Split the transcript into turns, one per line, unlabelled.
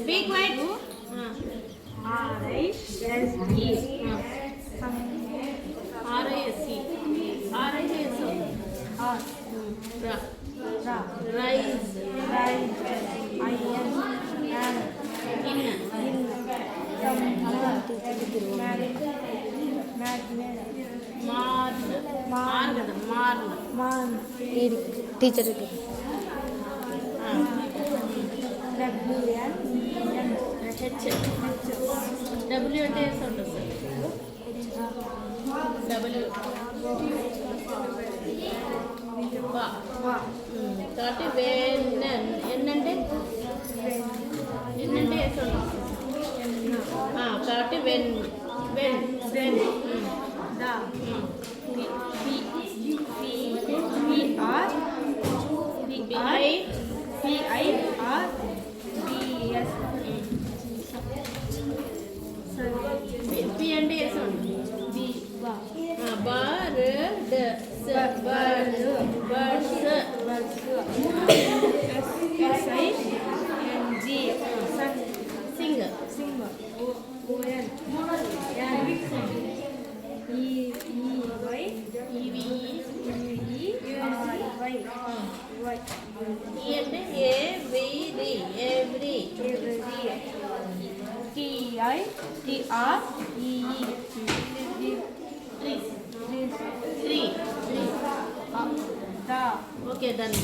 Be quiet.
R-I-S-E.
R-I-S-E. R-I-S-O.
R.
Ra.
Ra.
Rise.
Rise. I-N. N.
In. Marn.
Teacher
H. W అంటే sound వస్తుంది. W. వా. కాబట్టి when. ఎన్ అంటే ఏ sound వస్తుంది. కాబట్టి వెన్.
Da. P-I-R-B-S.
పి అంటే ఏ sound. Bird. Birds.
S-I-N-G.
Sing.
O-N. E-Y. E-V-E-R-Y.
E అంటే every.
T-I-T-R-E-E.
Tree.
Da.
Okay done.